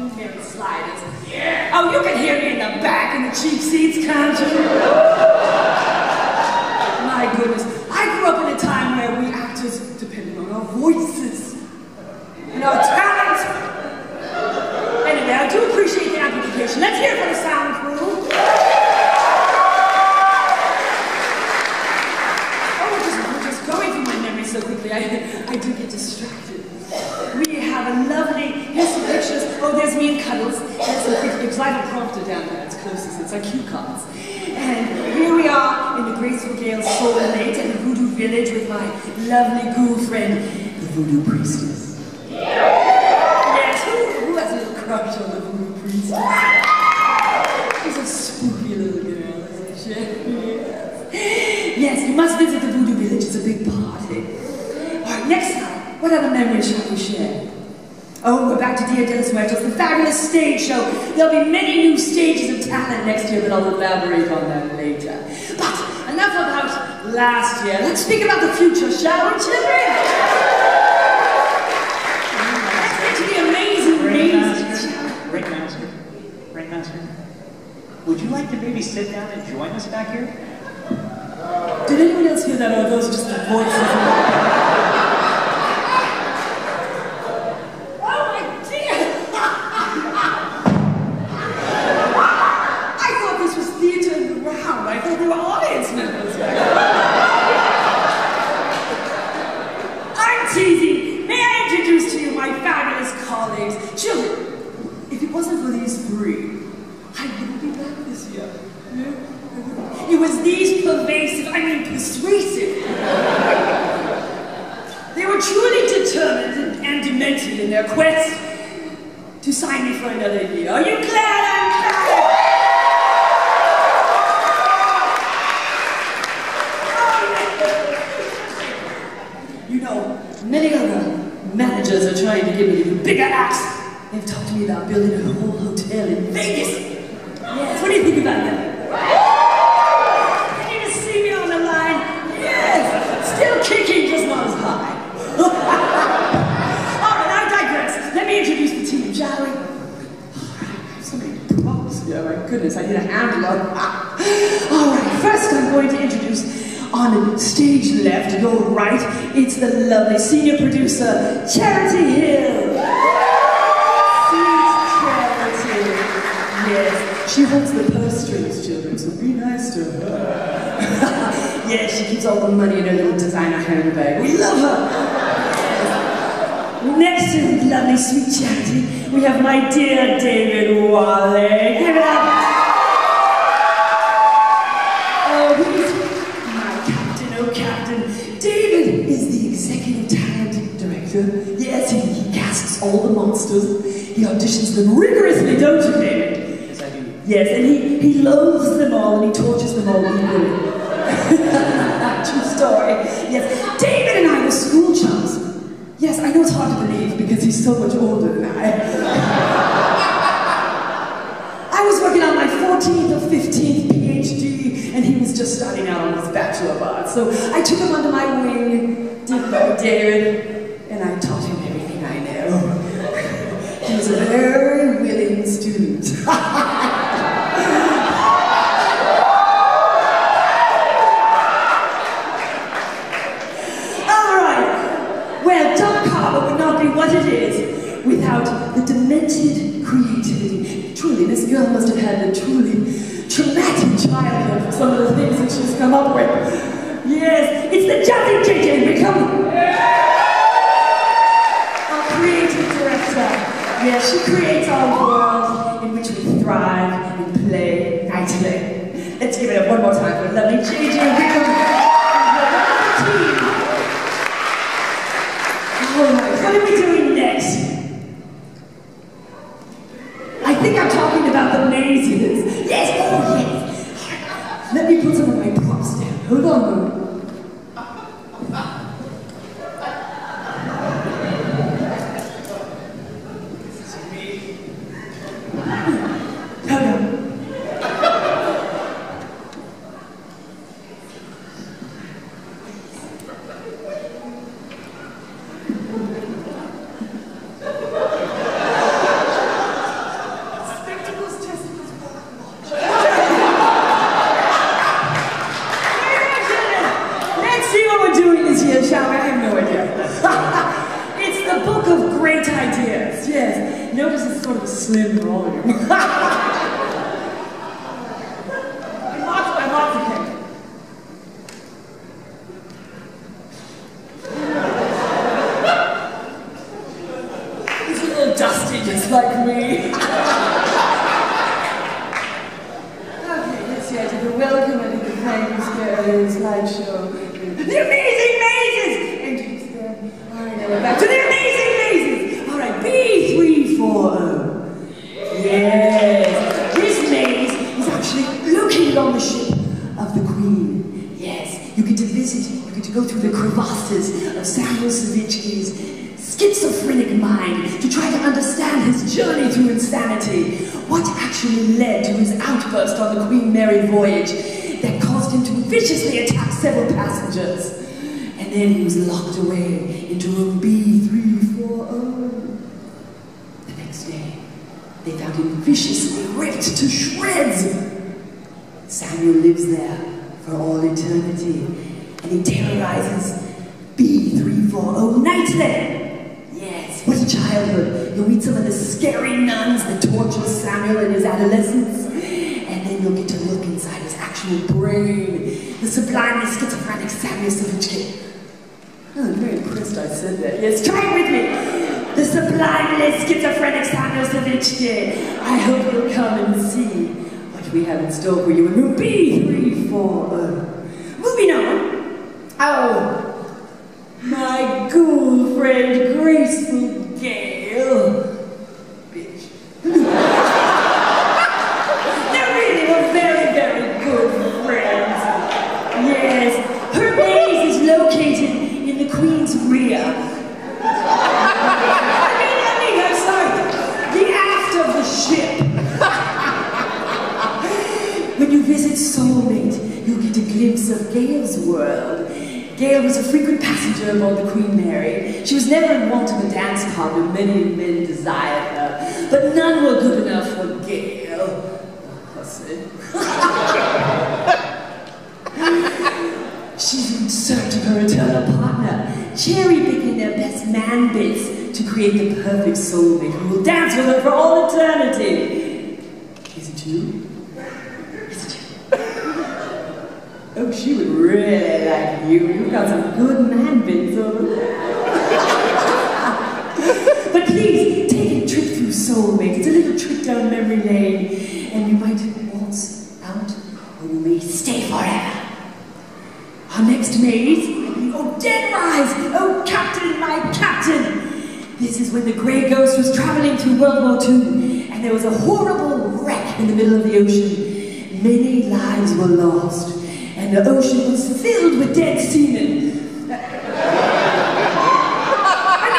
Very sliders. Yeah. Oh, you can hear me in the back in the cheap seats, can't you? My goodness. I grew up in a time where we actors depended on our voices and our talent. Anyway, I do appreciate the amplification. Let's hear it for the sound crew. Oh, we're just going through my memory so quickly. I do get distracted. We have a lovely, here's some pictures. Oh, there's me and Cuddles. That's some pictures. I have a prompter down there. It's closest. It's like cue cards. And here we are in the graceful gale soul late at the Voodoo Village with my lovely ghoul friend, the Voodoo Priestess. Yes, who has a little crush on the Voodoo Priestess? She's a spooky little girl, isn't she? Yes, you must visit the Voodoo Village. It's a big party. All right, next time. What other memories shall we share? Oh, we're back to Dia de los Muertos, the fabulous stage show. There'll be many new stages of talent next year, but I'll elaborate on that later. But enough about last year. Let's speak about the future, shall we, children? Let's get to the amazing Ringmaster, would you like to maybe sit down and join us back here? Did anyone else hear that, or are those just the voices? In their quest to sign me for another year. Are you glad I'm glad? You know, many other managers are trying to give me bigger acts. They've talked to me about building a whole hotel in Vegas. Yes, what do you think about that? Can you just see me on the line? Yes, still kicking, just not as high. Let me introduce the team, shall we? Oh, I have so many props here, my goodness, I need a handler. Alright, first I'm going to introduce on stage left, your right, it's the lovely senior producer, Charity Hill. Sweet Charity. Yes, she holds the purse strings, children, so be nice to her. Yes, she keeps all the money in her little designer handbag. We love her. Next to lovely, sweet Charity, we have my dear David Wally. Give it up. Oh, he's my captain, oh captain. David is the executive talent director. Yes, he casts all the monsters. He auditions them rigorously, don't you, David? Yes, I do. Yes, and he loathes them all and he tortures them all equally. True story. Yes, David and I were school chums. Yes, I know it's hard to believe because he's so much older than I. I was working on my 14th or 15th PhD, and he was just starting out on his Bachelor of Arts. So I took him under my wing, did my David, and I taught him everything I know. He was a very willing student. What it is without the demented creativity. Truly, this girl must have had a truly traumatic childhood for some of the things that she's come up with. Yes, it's the Jazzy JJ Become our creative director. Yes, she creates our world in which we thrive and play nightly. Let's give it up one more time for lovely JJ Become. What are we doing next? I think I'm talking about the mazes. Yes, oh yes. Let me put some of my props down. Hold on a moment. great ideas, yes. Notice it's sort of a slim volume. I'm off the cake. He's a little dusty, just like me. Okay, let's see, I did the welcome, I did the thank you, ScareLA, slideshow. The amazing mazes! Introduce them. Alright, now we're back to the amazing mazes! Alright, B340. Yes! This maze is actually located on the ship of the Queen. Yes, you get to visit, you get to go through the crevasses of Samuel Savitsky's schizophrenic mind to try to understand his journey through insanity. What actually led to his outburst on the Queen Mary voyage that caused him to viciously attack several passengers. And then he was locked away into room B340. The next day, they found him viciously ripped to shreds. Samuel lives there for all eternity, and he terrorizes B340 nightly. Yes, what a childhood. You'll meet some of the scary nuns that tortured Samuel in his adolescence, and then you'll get to look inside his actual brain. The sublimely schizophrenic Samuel Savitsky. Oh, I'm very impressed I said that. Yes, try it with me. The sublimely schizophrenic Samuel Savitsky. I hope you'll come and see what we have in store for you in room B340. Moving on. Oh, my ghoul friend, graceful Gale. Bitch. They're really a very, very good friends. Yes, her maze is located in the Queen's rear. I'm sorry, the aft of the ship. When you visit Soulmate, you'll get a glimpse of Gale's world. Gale was a frequent passenger aboard the Queen Mary. She was never in want of a dance partner. Many men desired her, but none were good enough for Gale. She's in search of her eternal partner, cherry-picking their best man bits to create the perfect soulmate who will dance with her for all eternity. Is it you? Is it you? Oh, she would really like you. You've got some good man bits over there. But please, take a trip through Soulmate. It's a little trip down memory lane, and you might waltz out, or you may stay forever. Our next maze, oh, Dead Rise! Oh, Captain, my Captain! This is when the Grey Ghost was traveling through World War II, and there was a horrible wreck in the middle of the ocean. Many lives were lost, and the ocean was filled with dead seamen. I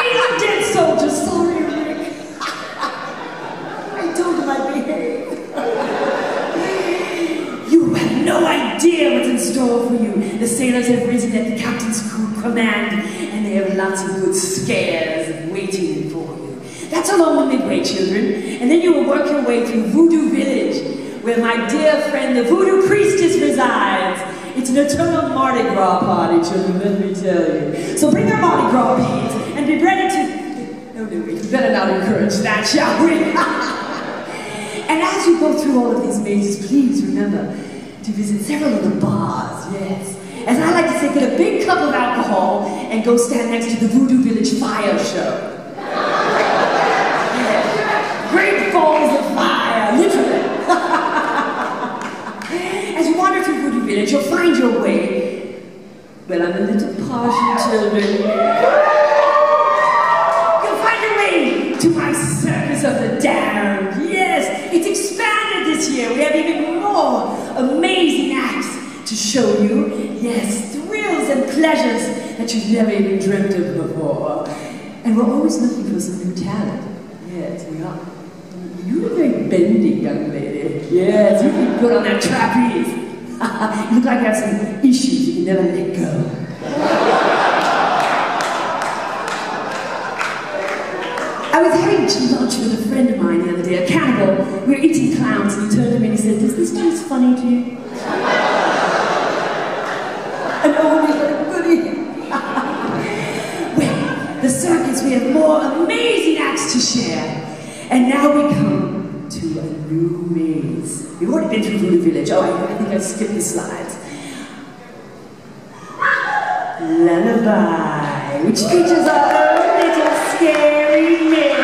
mean, I'm dead soldiers, sorry, Rick. I told him I'd behave. You have no idea what's in store for you. The sailors have risen at the captain's command, and they have lots of good scares waiting for you. That's along the Midway, children. And then you will work your way through Voodoo Village, where my dear friend, the Voodoo Priestess, resides. It's an eternal Mardi Gras party, children, let me tell you. So bring your Mardi Gras beads, and be ready to... No, we better not encourage that, shall we? And as you go through all of these mazes, please remember to visit several of the bars, yes. As I like to say, get a big cup of alcohol and go stand next to the Voodoo Village fire show. Yeah. Great balls of fire, literally. As you wander through Voodoo Village, you'll find your way. Well, I'm a little partial, children. You'll find your way to my Circus of the Damned. Yes, it's expanded this year. We have even more amazing acts to show you. Yes, thrills and pleasures that you've never even dreamt of before. And we're always looking for some new talent. Yes, we are. You're a very bendy young lady. Yes, you can put on that trapeze. You look like you have some issues you can never let go. I was having lunch with a friend of mine the other day, a cannibal. We were eating clowns, and he turned to me and he said, "Does this taste funny to you?" And oh, goody. Well, the circus, we have more amazing snacks to share. And now we come to a new maze. We've already been through Voodoo Village. Oh, I think I skipped the slides. Lullaby, which features our own little scary Mary.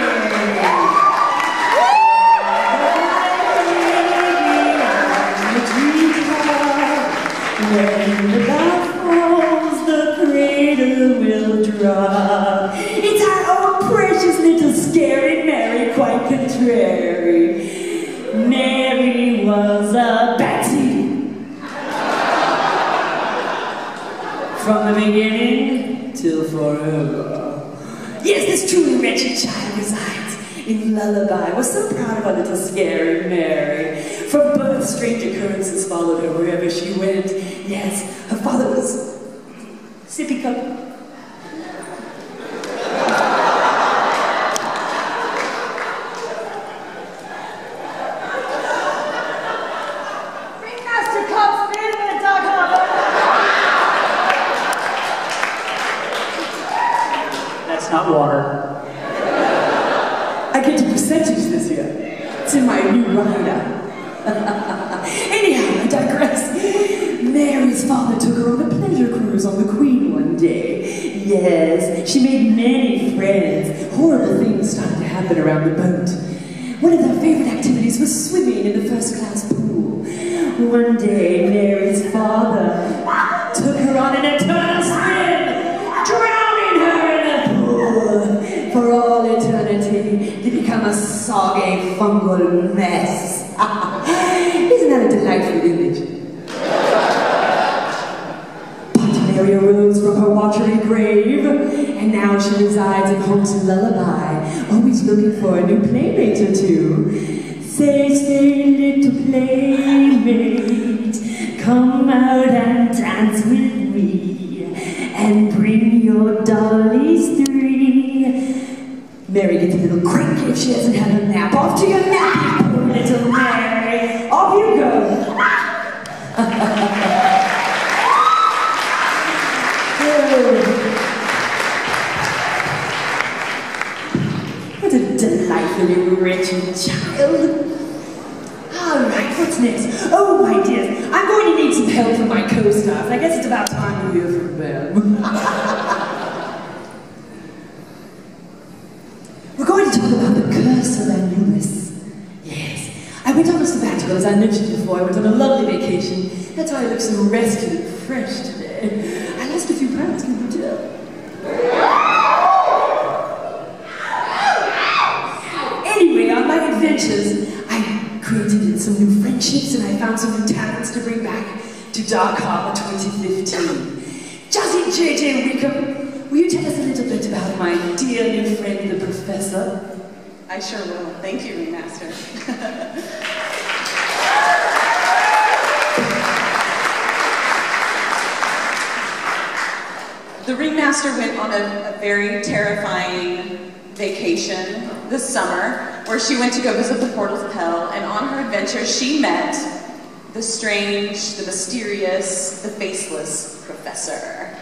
When the bough falls, the cradle will drop. It's our own precious little scary Mary, quite contrary. Mary was a Betsy. From the beginning till forever. Yes, this truly wretched child resides in Lullaby. We're so proud of our little scary Mary. From birth, strange occurrences followed her wherever she went. Yes, her father was sippy cup. Ringmaster Cup's available at Dark Harbor. That's not water. I get to percentage this year. It's in my new rider. Anyhow, I digress. Mary's father took her on a pleasure cruise on the Queen one day. Yes, she made many friends. Horrible things started to happen around the boat. One of their favorite activities was swimming in the first-class pool. One day, Mary's father took her on an eternal swim, drowning her in the pool for all eternity to become a soggy, fungal mess. Isn't that a delightful image? But Mary arose from her watery grave, and now she resides in haunted Lullaby, always looking for a new playmate or two. Say, little playmate, come out and dance with me, and bring your dollies 3. Mary gets a little cranky if she hasn't had her nap. Off to your nap, you poor little Mary. Off you go. What a delightfully wretched child. All right, what's next? Oh, my dears, I'm going to need some help from my co-stars. I guess it's about time to hear from them. We're going to talk about the curse of Anubis. Yes, I went on a sabbatical, as I mentioned before. I went on a lovely vacation. That's why I look so rested and fresh today. I lost a few pounds, can you tell? Anyway, on my adventures, I created some new friendships and I found some new talents to bring back to Dark Harbor 2015. Jazzy J.J. Wickham, will you tell us a little bit about my dear new friend, the Professor? I sure will. Thank you, Ringmaster. The Ringmaster went on a very terrifying vacation this summer, where she went to go visit the portals of hell, and on her adventure she met the strange, the mysterious, the faceless Professor.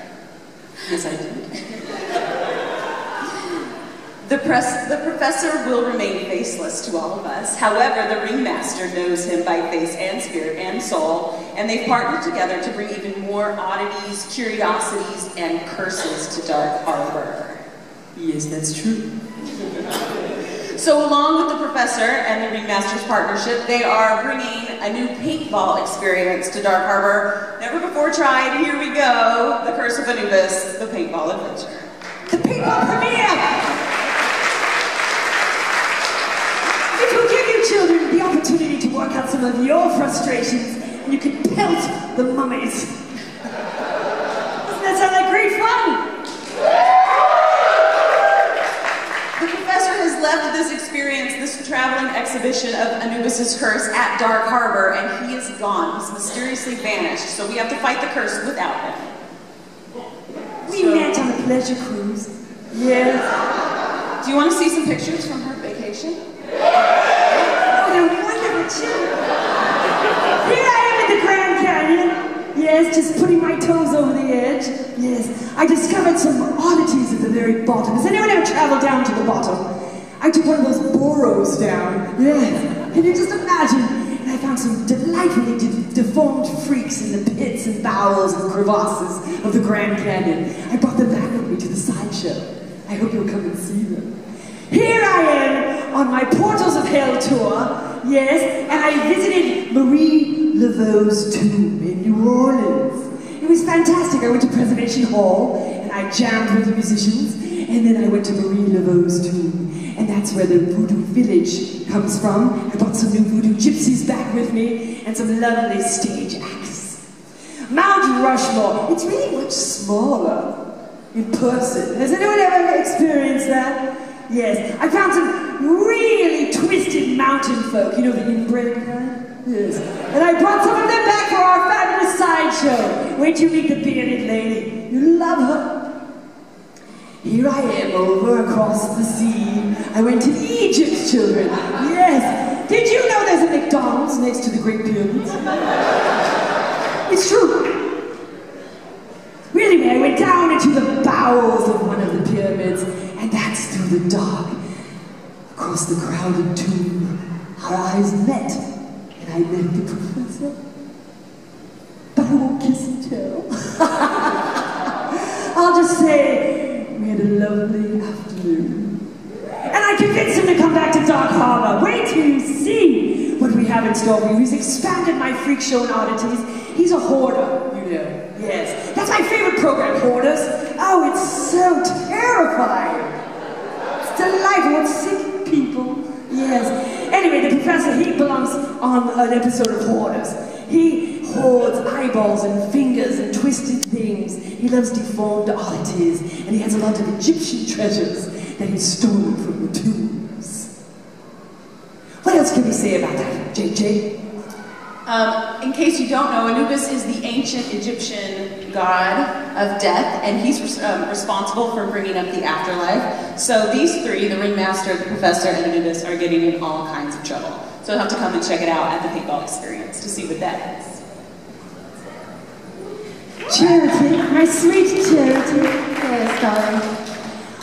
Yes, I did. The Professor will remain faceless to all of us. However, the Ringmaster knows him by face and spirit and soul, and they've partnered together to bring even more oddities, curiosities, and curses to Dark Harbor. Yes, that's true. So along with the Professor and the Ringmaster's partnership, they are bringing a new paintball experience to Dark Harbor. Never before tried, here we go. The Curse of Anubis, the paintball adventure. The paintball premiere! It will give you children the opportunity to work out some of your frustrations, and you can pelt the mummies. Doesn't that sound like great fun? The Professor has left this experience, this traveling exhibition of Anubis' curse at Dark Harbor, and he is gone. He's mysteriously vanished, so we have to fight the curse without him. We met on a pleasure cruise. Yes. Do you want to see some pictures from her vacation? Oh, they're wonderful, Here I am at the Grand Canyon. Yes, just putting my toes over the edge. Yes, I discovered some oddities at the very bottom. Has anyone ever traveled down to the bottom? I took one of those burrows down. Yeah. Can you just imagine? And I found some delightfully deformed freaks in the pits and bowels and crevasses of the Grand Canyon. I brought them back with me to the sideshow. I hope you'll come and see them. Here I am on my Portals of Hell tour, yes, and I visited Marie Laveau's tomb in New Orleans. It was fantastic. I went to Preservation Hall, and I jammed with the musicians, and then I went to Marie Laveau's tomb, and that's where the Voodoo Village comes from. I brought some new Voodoo gypsies back with me, and some lovely stage acts. Mount Rushmore, it's really much smaller in person. Has anyone ever experienced that? Yes. I found some really twisted mountain folk, you know, the inbred kind? Yes. And I brought some of them back for our fabulous sideshow. Wait till you meet the bearded lady. You'll love her. Here I am over across the sea. I went to Egypt, children. Yes. Did you know there's a McDonald's next to the Great Pyramids? It's true. Really, I went down into the bowels of one of the pyramids, and that's through the dark. Across the crowded tomb, our eyes met, and I met the professor. But I won't kiss and tell. I'll just say, we had a lovely afternoon. And I convinced him to come back to Dark Harbor. Wait till you see what we have in store for you. He's expanded my freak show and oddities. He's a hoarder, you know. Yes. That's my favorite program, Hoarders. Oh, it's so terrifying. It's delightful. It's sick people. Yes. Anyway, the professor, he belongs on an episode of Hoarders. He hoards eyeballs and fingers and twisted things. He loves deformed oddities, and he has a lot of Egyptian treasures that he's stolen from the tombs. What else can we say about that, JJ? In case you don't know, Anubis is the ancient Egyptian god of death, and he's responsible for bringing up the afterlife. So these three, the ringmaster, the professor, and Anubis, are getting in all kinds of trouble. So you'll have to come and check it out at the paintball experience to see what that is. Charity, my sweet Charity. Yes, darling.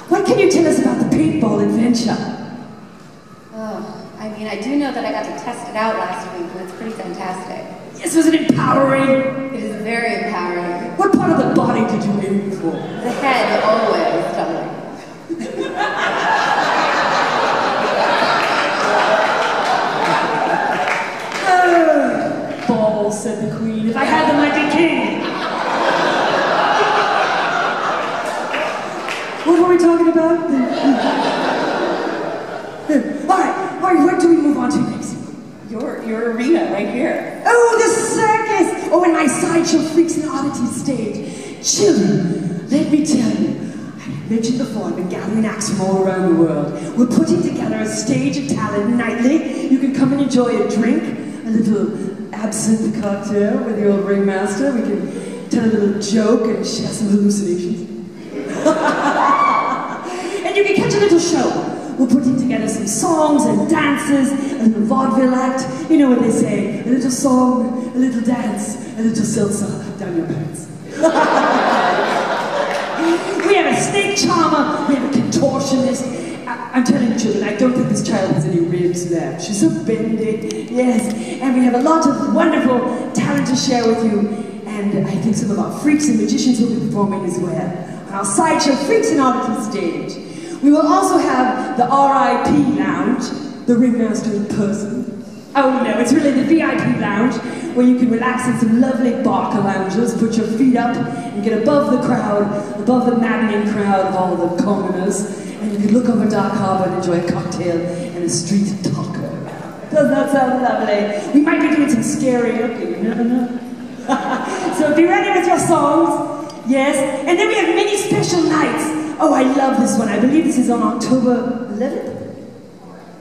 What can you tell us about the paintball adventure? Oh, I mean, I do know that I got to test it out last week, and it's pretty fantastic. Yes, was it empowering? It is very empowering. What part of the body did you aim for? The head, always, darling. Balls, said the queen. If I had them, I'd be king. What were we talking about? All right, what do we move on to next? Your arena right here. Oh, the circus! Oh, and my sideshow freaks and oddities stage. Children, let me tell you, I mentioned before, I've been gathering acts from all around the world. We're putting together a stage of talent nightly. You can come and enjoy a drink, a little absinthe cocktail with the old ringmaster. We can tell a little joke and share some hallucinations. And you can catch a little show. We're putting together some songs and dances, a little vaudeville act. You know what they say, a little song, a little dance, a little salsa down your pants. We have a snake charmer, we have a contortionist. I'm telling you, children, I don't think this child has any ribs left. She's so bendy, yes. And we have a lot of wonderful talent to share with you. And I think some of our freaks and magicians will be performing as well on our sideshow Freaks and Oddities stage. We will also have the RIP lounge, the ringmaster in person. Oh no, it's really the VIP lounge, where you can relax in some lovely barca lounges, put your feet up, and get above the crowd, above the maddening crowd of all the commoners, and you can look over Dark Harbor and enjoy a cocktail and a street taco. Doesn't that sound lovely? We might be doing some ScareLA, you never know. So be ready with your songs, yes, and then we have many special nights. Oh, I love this one. I believe this is on October 11th?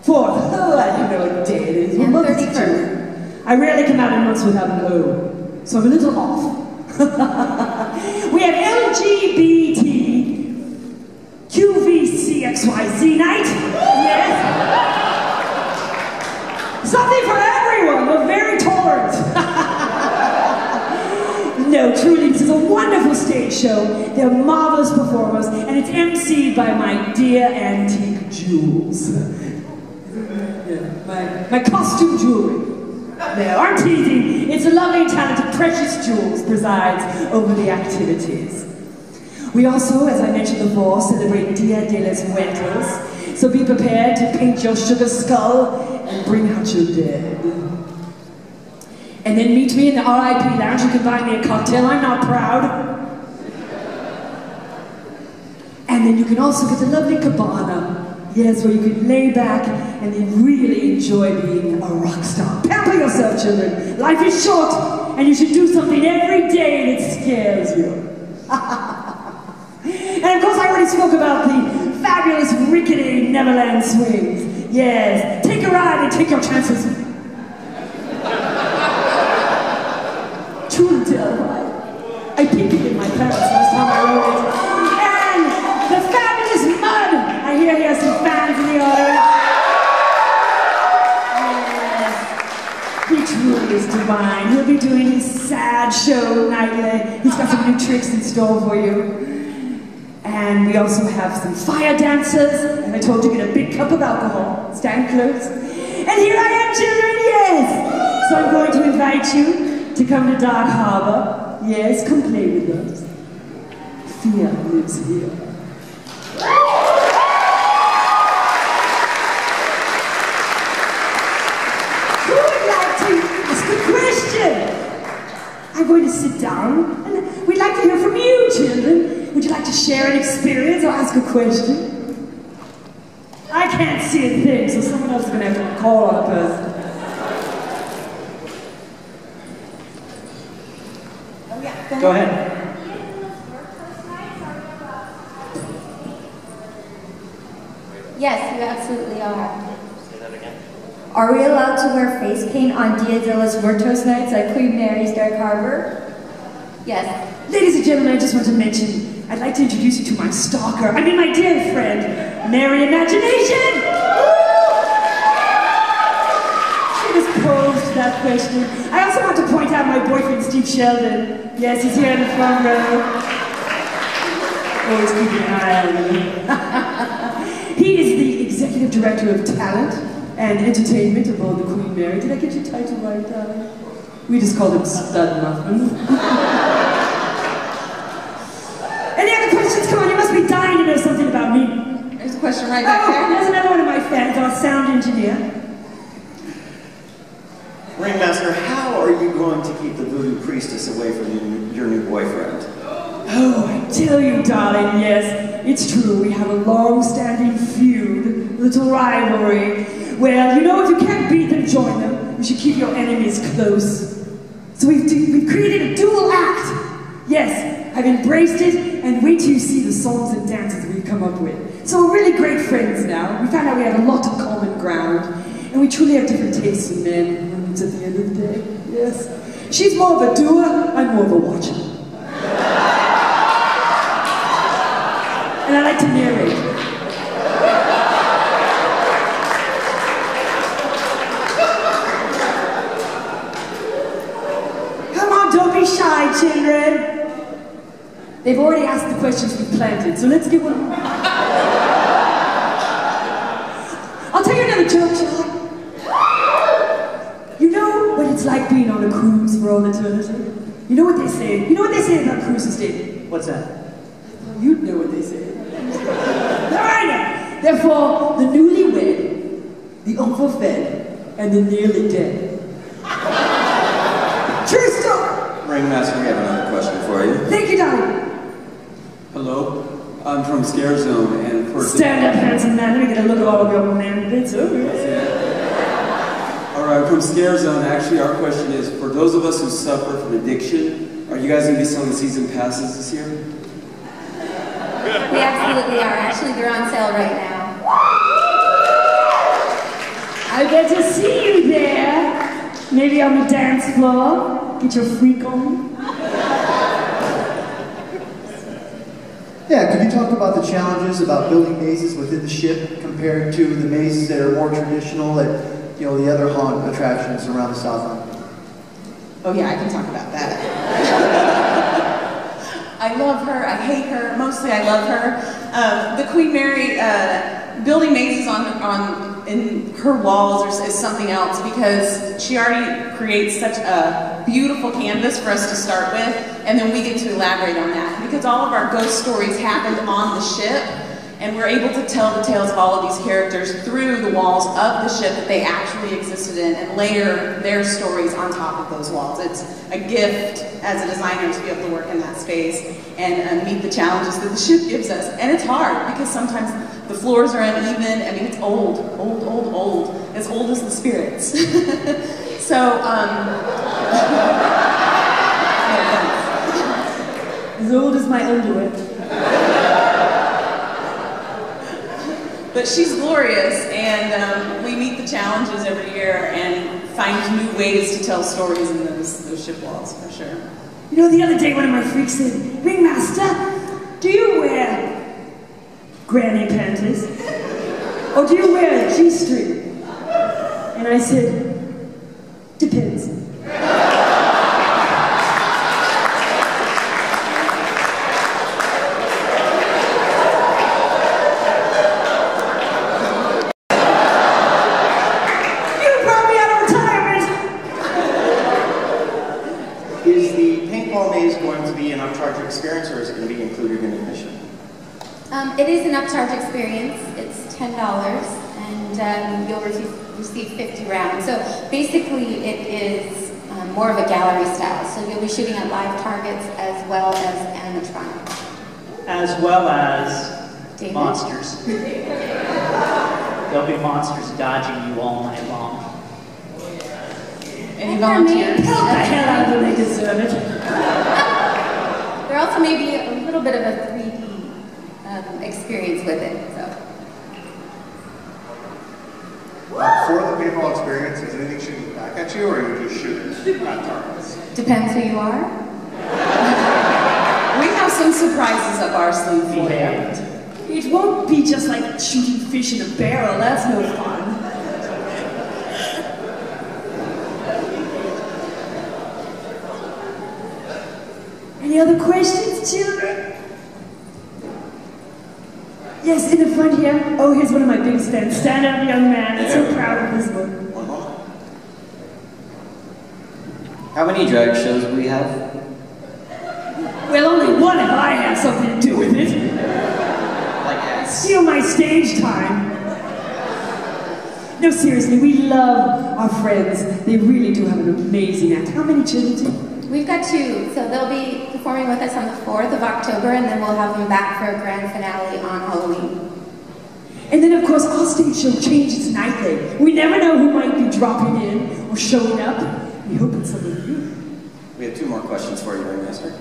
4th. Oh, I don't know what day it is. And 31st. I rarely come out in months without an O, so I'm a little off. We have LGBT QVCXYZ night. Yes. Something for everyone. We're very tolerant. No, truly, this is a wonderful stage show. They're marvelous performers, and it's emceed by my dear antique Jules. Yeah, my costume jewelry. No, I'm teasing. It's a lovely, talented, precious Jules presides over the activities. We also, as I mentioned before, celebrate Dia de los Muertos, so be prepared to paint your sugar skull and bring out your dead. And then meet me in the RIP lounge. You can buy me a cocktail, I'm not proud. And then you can also get the lovely cabana. Yes, where you can lay back and then really enjoy being a rock star. Pamper yourself, children. Life is short, and you should do something every day that scares you. And of course, I already spoke about the fabulous, rickety Neverland swings. Yes, take a ride and take your chances. True to tell, I peeked in my parents last time I wrote it. And the fabulous mud! I hear he has some fans in the audience. Yes. He truly is divine. He'll be doing his sad show nightly. He's got some new tricks in store for you. And we also have some fire dancers. And I told you, get a big cup of alcohol. Stand close. And here I am, children, yes! So I'm going to invite you to come to Dark Harbor. Yes, come play with us. Fear lives here. Who would like to ask a question? I'm going to sit down, and we'd like to hear from you, children. Would you like to share an experience or ask a question? I can't see a thing, so someone else is going to have to call on a person. Go ahead. Yes, you absolutely are. Say that again. Are we allowed to wear face paint on Dia de los Muertos nights at Queen Mary's Dark Harbor? Yes. Ladies and gentlemen, I just want to mention, I'd like to introduce you to my stalker, I mean my dear friend, Mary Imagination! She just posed that question. I also want to point out my boyfriend, Steve Sheldon. Yes, he's here in the front row. Always keeping an eye on me. He is the Executive Director of Talent and Entertainment aboard the Queen Mary. Did I get your title right, darling? We just called him Stud Muffin. Any other questions? Come on, you must be dying to know something about me. There's a question right back there. There's another one of my fans, our sound engineer. Ringmaster, how are you going to keep the voodoo priestess away from your new boyfriend? Oh, I tell you, darling, yes, it's true. We have a long-standing feud, a little rivalry. Well, you know, if you can't beat them, join them. You should keep your enemies close. So we've created a dual act. Yes, I've embraced it, and wait till you see the songs and dances we've come up with. So we're really great friends now. We found out we have a lot of common ground, and we truly have different tastes in men and women at the end of the day. Yes. She's more of a doer, I'm more of a watcher. And I like to narrate. Come on, don't be shy, children. They've already asked the questions we planted, so let's get one more. I'll tell you another joke, shall I? You know what it's like being on a cruise for all eternity? You know what they say? You know what they say about cruises, David? What's that? You'd know what they say. I know. Therefore, the newlywed, the overfed, and the nearly dead. True story. Ringmaster, we have another question for you. Thank you, darling. Hello, I'm from Scare Zone, and for Stand up, handsome man. Let me get a look at all of your man bits. All right, from Scare Zone. Actually, our question is for those of us who suffer from addiction. Are you guys going to be selling season passes this year? We absolutely are. Actually, they're on sale right now. I bet to see you there. Maybe on the dance floor. Get your freak on. Yeah, could you talk about the challenges about building mazes within the ship compared to the mazes that are more traditional at, you know, the other haunt attractions around the Southland? Oh yeah, I can talk about that. I love her, I hate her, mostly I love her. The Queen Mary, building mazes in her walls is something else because she already creates such a beautiful canvas for us to start with, and then we get to elaborate on that. Because all of our ghost stories happened on the ship, and we're able to tell the tales of all of these characters through the walls of the ship that they actually existed in and layer their stories on top of those walls. It's a gift as a designer to be able to work in that space and meet the challenges that the ship gives us. And it's hard because sometimes the floors are uneven. I mean, it's old, as old as the spirits. So, as old as my underwear. But she's glorious, and we meet the challenges every year and find new ways to tell stories in those ship walls, for sure. You know, the other day one of my freaks said, "Ringmaster, do you wear granny panties? Or do you wear a G-string?" And I said, "Depends." Experience, or is it going to be included in admission? It is an upcharge experience. It's $10, and you'll receive 50 rounds. So basically, it is more of a gallery style. So you'll be shooting at live targets as well as animatronics. As well as David? monsters. There'll be monsters dodging you all night long. Any volunteers? Help the hell out of them, they deserve it. There also may be a little bit of a 3D experience with it. So. For the paintball experience, is anything shooting back at you, or are you just shooting at targets? Depends who you are. We have some surprises up our sleeve for you. It won't be just like shooting fish in a barrel. That's no fun. Any other questions, children? Yes, in the front here. Oh, here's one of my big stands. Stand up, young man. I'm so proud of this one. How many drag shows will we have? Well, only one if I have something to do with it. Steal my stage time. No, seriously, we love our friends. They really do have an amazing act. How many children do you? We've got 2, so they'll be performing with us on the 4th of October, and then we'll have them back for a grand finale on Halloween. And then, of course, our stage show changes nightly. We never know who might be dropping in or showing up. We hope it's some of you. We have 2 more questions for you, Ringmaster.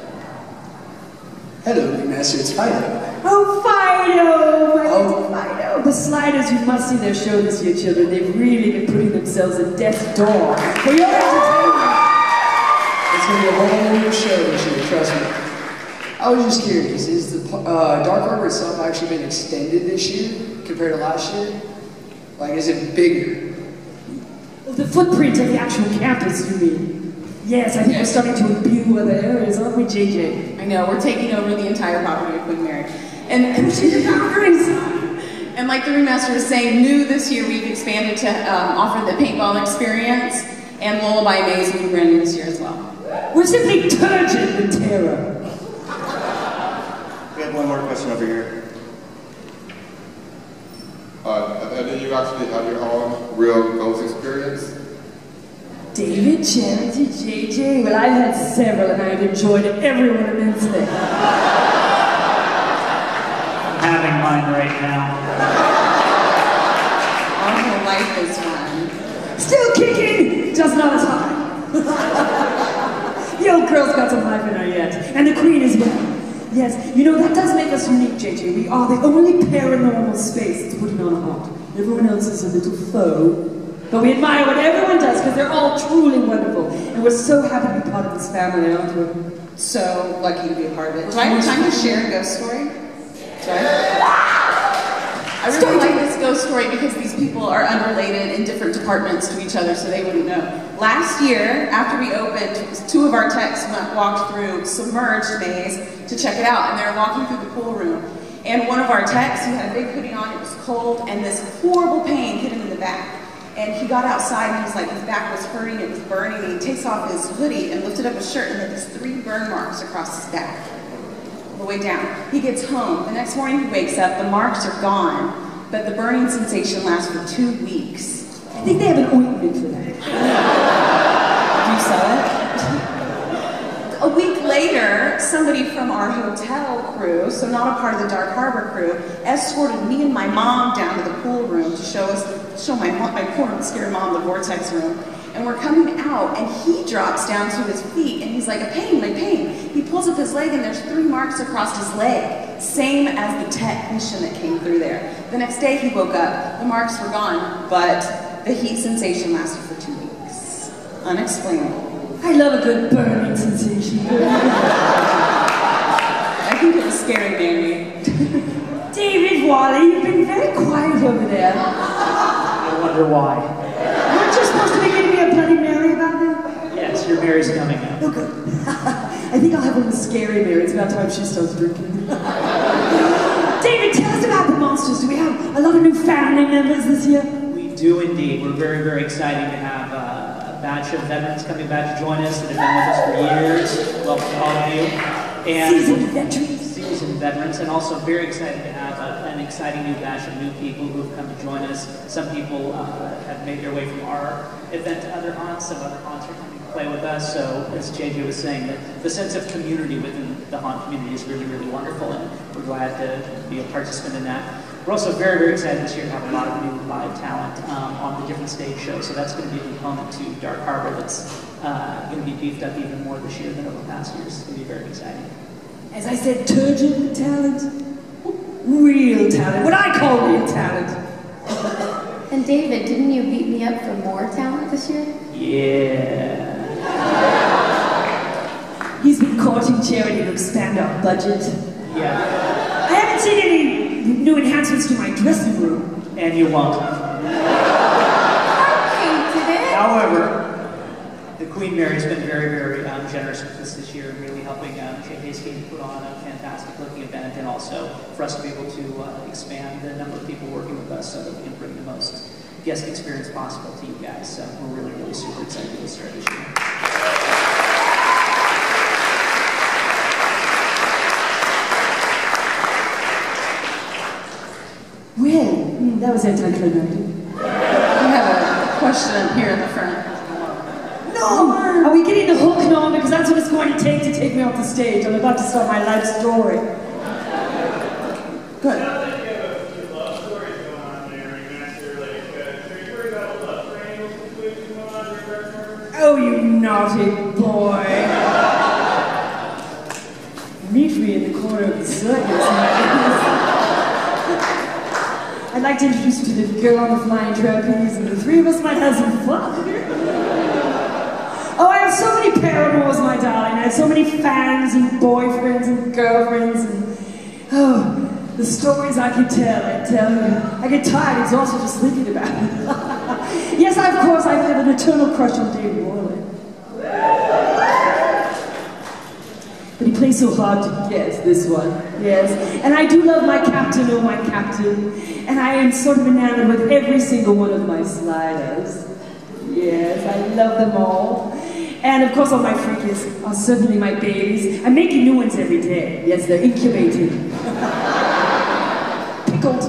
Hello, Ringmaster, it's Fido. Oh, Fido! My little Fido! The Sliders, you must see their show this year, children. They've really been putting themselves at death's door for your entertainment. It's going to be a whole new show this year, trust me. I was just curious, is the Dark Harbor itself actually been extended this year compared to last year? Like, is it bigger? Oh, the footprint of the actual campus, you mean? Yes, I think we're starting to imbue other areas, aren't we, JJ? I know, we're taking over the entire property of Queen Mary. And like the Ringmaster was saying, new this year we've expanded to offer the paintball experience, and Lullaby Maze will be brand new this year as well. We're simply turgid with terror. We have one more question over here. And then you actually have your own real ghost experience? David, Charity, JJ. Well, I've had several and I've enjoyed every one immensely. I'm having mine right now. Oh, her life is fun. Still kicking, just not as high. The old girl's got some life in her yet, and the Queen as well. Yes, you know, that does make us unique, JJ. We are the only paranormal space that's putting on a haunt. Everyone else is a little faux. But we admire what everyone does, because they're all truly wonderful. And we're so happy to be part of this family, aren't we? So lucky to be a part of it. Do I have time to share a ghost story? Sorry? I really like this ghost story because these people are unrelated in different departments to each other, so they wouldn't know. Last year, after we opened, 2 of our techs walked through submerged maze to check it out, and they were walking through the pool room. And one of our techs, who had a big hoodie on, it was cold, and this horrible pain hit him in the back. And he got outside, and he was like, his back was hurting, it was burning, and he takes off his hoodie and lifted up his shirt, and he had these 3 burn marks across his back, all the way down. He gets home. The next morning he wakes up, the marks are gone, but the burning sensation lasts for 2 weeks. I think they have an ointment for that. Do you sell it? A week later, somebody from our hotel crew, so not a part of the Dark Harbor crew, escorted me and my mom down to the pool room to show my poor scared mom the vortex room. And we're coming out, and he drops down to his feet, and he's like, my pain. He pulls up his leg, and there's 3 marks across his leg, same as the technician that came through there. The next day he woke up, the marks were gone, but the heat sensation lasted for 2 weeks. Unexplainable. I love a good burning sensation. I think it was scary, Mary. David Wally, you've been very quiet over there. I wonder why. Aren't you supposed to be giving me a Bloody Mary about that? Yes, your Mary's coming up. Oh, good. I think I'll have a little scary Mary. It's about time she starts drinking. David, tell us about the monsters. Do we have a lot of new family members this year? We do indeed. We're very, very excited to have a batch of veterans coming back to join us that have been with us for years. Welcome to all of you. And seasoned veterans. Seasoned veterans, and also very excited to have an exciting new batch of new people who have come to join us. Some people have made their way from our event to other haunts. Some other haunts are coming to play with us. So, as JJ was saying, the sense of community within the haunt community is really, really wonderful, and we're glad to be a participant in that. We're also very, very excited this year to have a lot of new live talent on the different stage shows. So that's going to be a component to Dark Harbor that's going to be beefed up even more this year than over past years. It's going to be very exciting. As I said, turgid talent. Real talent. What I call real talent. And David, didn't you beat me up for more talent this year? Yeah. He's been courting Charity to expand our budget. Yeah. I haven't seen any new enhancements to my dressing room. And you won't. I painted it. However, the Queen Mary's been very, very generous with us this year, really helping JKSK put on a fantastic looking event, and also for us to be able to expand the number of people working with us so that we can bring the most guest experience possible to you guys. So we're really, really super excited to start this year. Well, that was anticlimactic. We have a question up here in the front. No! Are we getting the hook now? Because that's what it's going to take me off the stage. I'm about to start my life story. Good. Oh, you naughty boy. Meet me in the corner of the circus. I'd like to introduce you to the girl on the flying trapeze, and the 3 of us might have some fun. Oh, I have so many paramours, my darling. I have so many fans and boyfriends and girlfriends, and oh, the stories I could tell, I tell you. I get tired, exhausted just thinking about it. Yes, of course, I have an eternal crush on David Morley. But he plays so hard to guess, this one, yes. And I do love my captain, oh my captain. And I am sort of enamored with every single one of my sliders. Yes, I love them all. And of course all my freakies are certainly my babies. I'm making new ones every day. Yes, they're incubating. Pickled.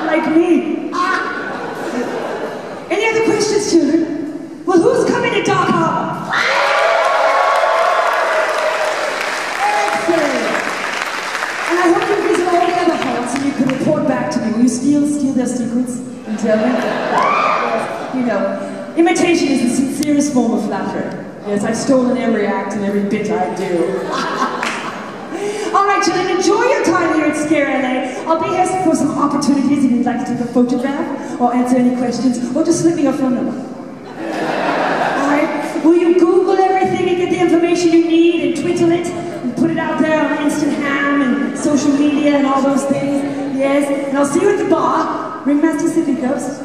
Like me. Ah! Any other questions, children? Well, who's coming to Dark Harbor? And I hope you visit all the other haunts and you can report back to me. Will you steal their secrets and tell me? Yes, you know, imitation is the sincerest form of flattery. Yes, I've stolen every act and every bit I do. All right, children, enjoy your time here at ScareLA. I'll be here for some opportunities if you'd like to take a photograph or answer any questions, or just slip me your phone number. All right? Will you Google everything and get the information you need and twiddle it and put it out there on Instant Ham and social media and all those things? Yeah. is, and I'll see you at the bar. Ringmaster Sippy Ghost.